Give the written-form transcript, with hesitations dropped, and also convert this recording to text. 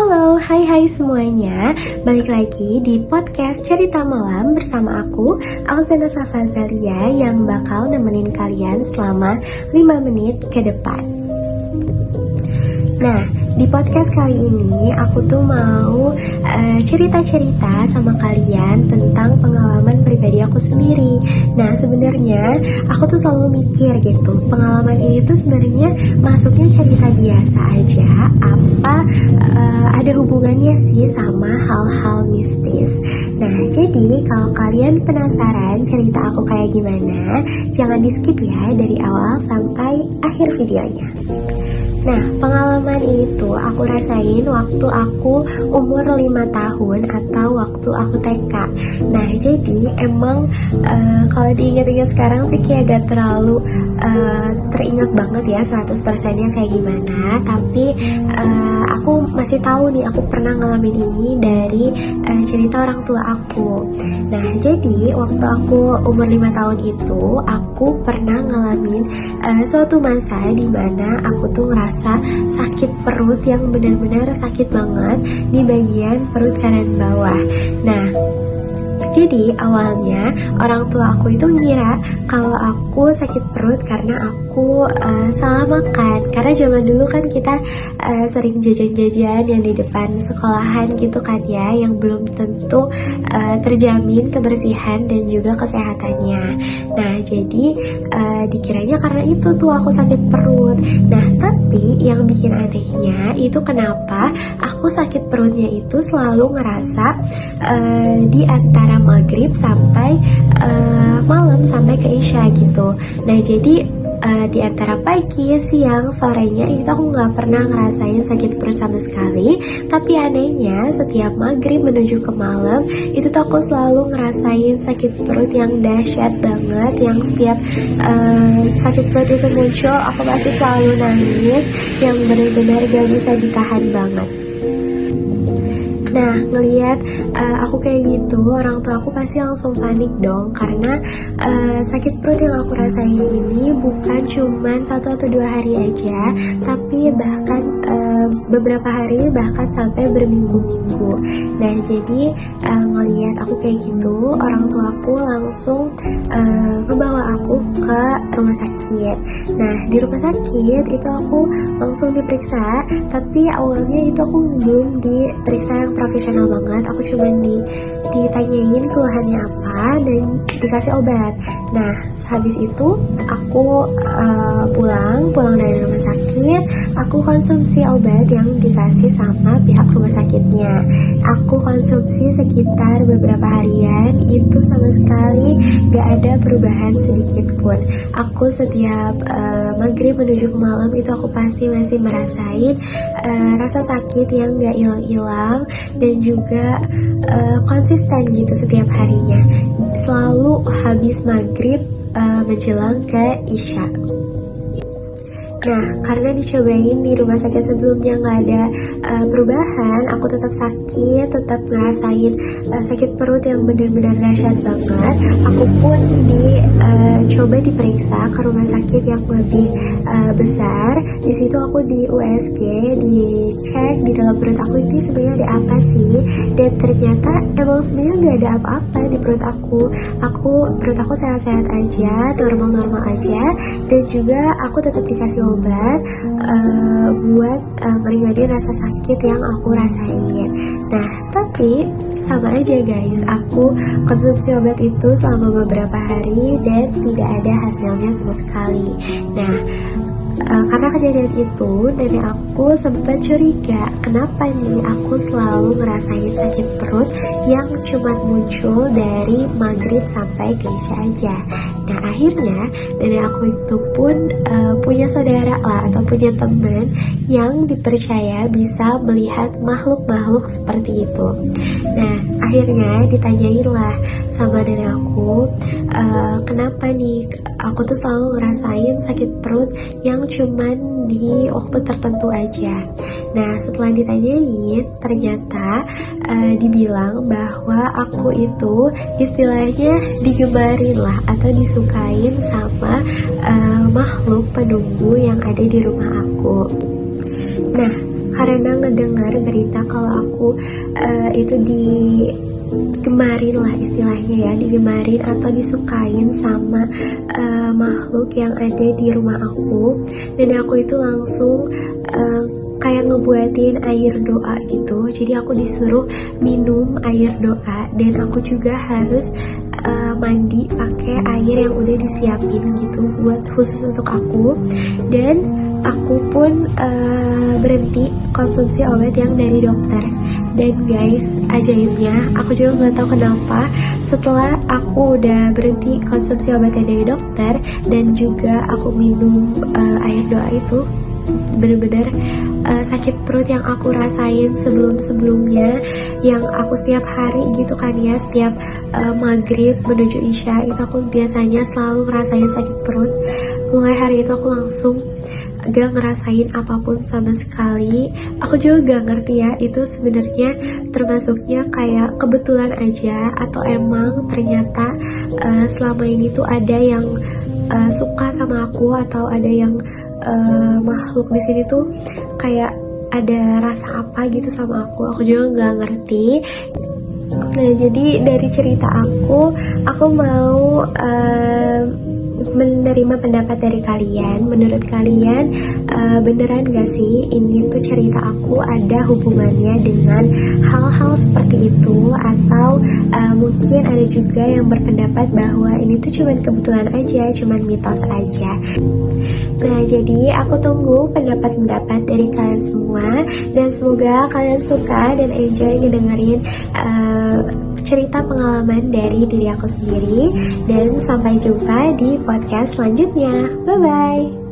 Halo, hai semuanya. Balik lagi di podcast Cerita Malam bersama aku, Alzana Safazalia, yang bakal nemenin kalian selama 5 menit ke depan. Nah, di podcast kali ini aku tuh mau cerita-cerita sama kalian tentang pengalaman pribadi aku sendiri. Nah, sebenarnya aku tuh selalu mikir gitu, pengalaman ini tuh sebenarnya masuknya cerita biasa aja, apa ada hubungannya sih sama hal-hal mistis. Nah, jadi kalau kalian penasaran cerita aku kayak gimana, jangan di skip ya dari awal sampai akhir videonya. Nah, pengalaman ini tuh aku rasain waktu aku umur 5 tahun atau waktu aku TK. Nah, jadi emang kalau diingat-ingat sekarang sih kayak gak terlalu teringat banget ya 100%-nya kayak gimana. Tapi aku masih tahu nih, aku pernah ngalamin ini dari cerita orang tua aku. Nah, jadi waktu aku umur 5 tahun itu, aku pernah ngalamin suatu masa dimana aku tuh ngerasa sakit perut yang benar-benar sakit banget di bagian perut kanan bawah. Nah, jadi awalnya orang tua aku itu ngira kalau aku sakit perut karena aku salah makan. Karena zaman dulu kan kita sering jajan-jajan yang di depan sekolahan gitu kan ya, yang belum tentu terjamin kebersihan dan juga kesehatannya. Nah, jadi dikiranya karena itu tuh aku sakit perut. Nah, tapi yang bikin anehnya itu kenapa aku sakit perutnya itu selalu ngerasa di antara maghrib sampai malam, sampai ke isya gitu. Nah, jadi di antara pagi, siang, sorenya itu aku nggak pernah ngerasain sakit perut sama sekali. Tapi anehnya setiap maghrib menuju ke malam itu tuh aku selalu ngerasain sakit perut yang dahsyat banget, yang setiap sakit perut itu muncul aku pasti selalu nangis yang benar-benar gak bisa ditahan banget. Nah, ngelihat aku kayak gitu, orang tua aku pasti langsung panik dong, karena sakit perut yang aku rasain ini bukan cuman 1 atau 2 hari aja, tapi bahkan beberapa hari, bahkan sampai berminggu-minggu. Nah, jadi ngelihat aku kayak gitu, orang tua aku langsung ngebawa aku ke rumah sakit. Nah, di rumah sakit itu aku langsung diperiksa, tapi awalnya itu aku belum diperiksa yang profesional banget. Aku cuma ditanyain keluhannya apa dan dikasih obat. Nah, habis itu aku pulang dari rumah sakit, aku konsumsi obat yang dikasih sama pihak rumah sakitnya. Aku konsumsi sekitar beberapa harian, itu sama sekali gak ada perubahan sedikit pun. Aku setiap maghrib menuju ke malam itu aku pasti masih merasain rasa sakit yang gak hilang-hilang, dan juga konsisten gitu setiap harinya, selalu habis maghrib menjelang ke isya. Nah, karena dicobain di rumah sakit sebelumnya nggak ada perubahan, aku tetap sakit, tetap ngerasain sakit perut yang benar-benar dahsyat banget. Aku pun dicoba diperiksa ke rumah sakit yang lebih besar. Di situ aku di USG, dicek di dalam perut aku ini sebenarnya ada apa sih, dan ternyata emang sebenarnya nggak ada apa-apa di perut aku. Perut aku sehat-sehat aja, normal-normal aja, dan juga aku tetap dikasih obat buat meringankan rasa sakit yang aku rasain. Nah, tapi sama aja guys, aku konsumsi obat itu selama beberapa hari dan tidak ada hasilnya sama sekali. Nah, karena kejadian itu, nenek aku sempat curiga kenapa nih aku selalu ngerasain sakit perut yang cuma muncul dari maghrib sampai ke isya aja. Nah, akhirnya nenek aku itu pun punya saudara lah, atau punya teman yang dipercaya bisa melihat makhluk-makhluk seperti itu. Nah, akhirnya ditanyain lah sama nenek aku, kenapa nih aku tuh selalu ngerasain sakit perut yang cuman di waktu tertentu aja. Nah, setelah ditanyain, ternyata dibilang bahwa aku itu istilahnya digemarin lah, atau disukain sama makhluk penunggu yang ada di rumah aku. Nah, karena ngedengar berita kalau aku itu digemarin lah istilahnya ya, digemarin atau disukain sama makhluk yang ada di rumah aku. Dan aku itu langsung kayak ngebuatin air doa gitu. Jadi aku disuruh minum air doa, dan aku juga harus mandi pakai air yang udah disiapin gitu buat khusus untuk aku. Dan aku pun berhenti konsumsi obat yang dari dokter. Dan guys, ajaibnya aku juga nggak tahu kenapa setelah aku udah berhenti konsumsi obatnya dari dokter dan juga aku minum air doa itu, bener-bener sakit perut yang aku rasain sebelumnya, yang aku setiap hari gitu kan ya, setiap maghrib menuju isya itu aku biasanya selalu ngerasain sakit perut. Mulai hari itu aku langsung gak ngerasain apapun sama sekali. Aku juga gak ngerti ya, itu sebenarnya termasuknya kayak kebetulan aja atau emang ternyata selama ini tuh ada yang suka sama aku, atau ada yang makhluk di sini tuh kayak ada rasa apa gitu sama aku juga nggak ngerti. Nah, jadi dari cerita aku mau menerima pendapat dari kalian. Menurut kalian beneran gak sih ini tuh cerita aku ada hubungannya dengan hal-hal seperti itu, atau mungkin ada juga yang berpendapat bahwa ini tuh cuman kebetulan aja, cuman mitos aja. Nah, jadi aku tunggu pendapat-pendapat dari kalian semua, dan semoga kalian suka dan enjoy ngedengerin cerita pengalaman dari diri aku sendiri. Dan sampai jumpa di podcast selanjutnya. Bye-bye.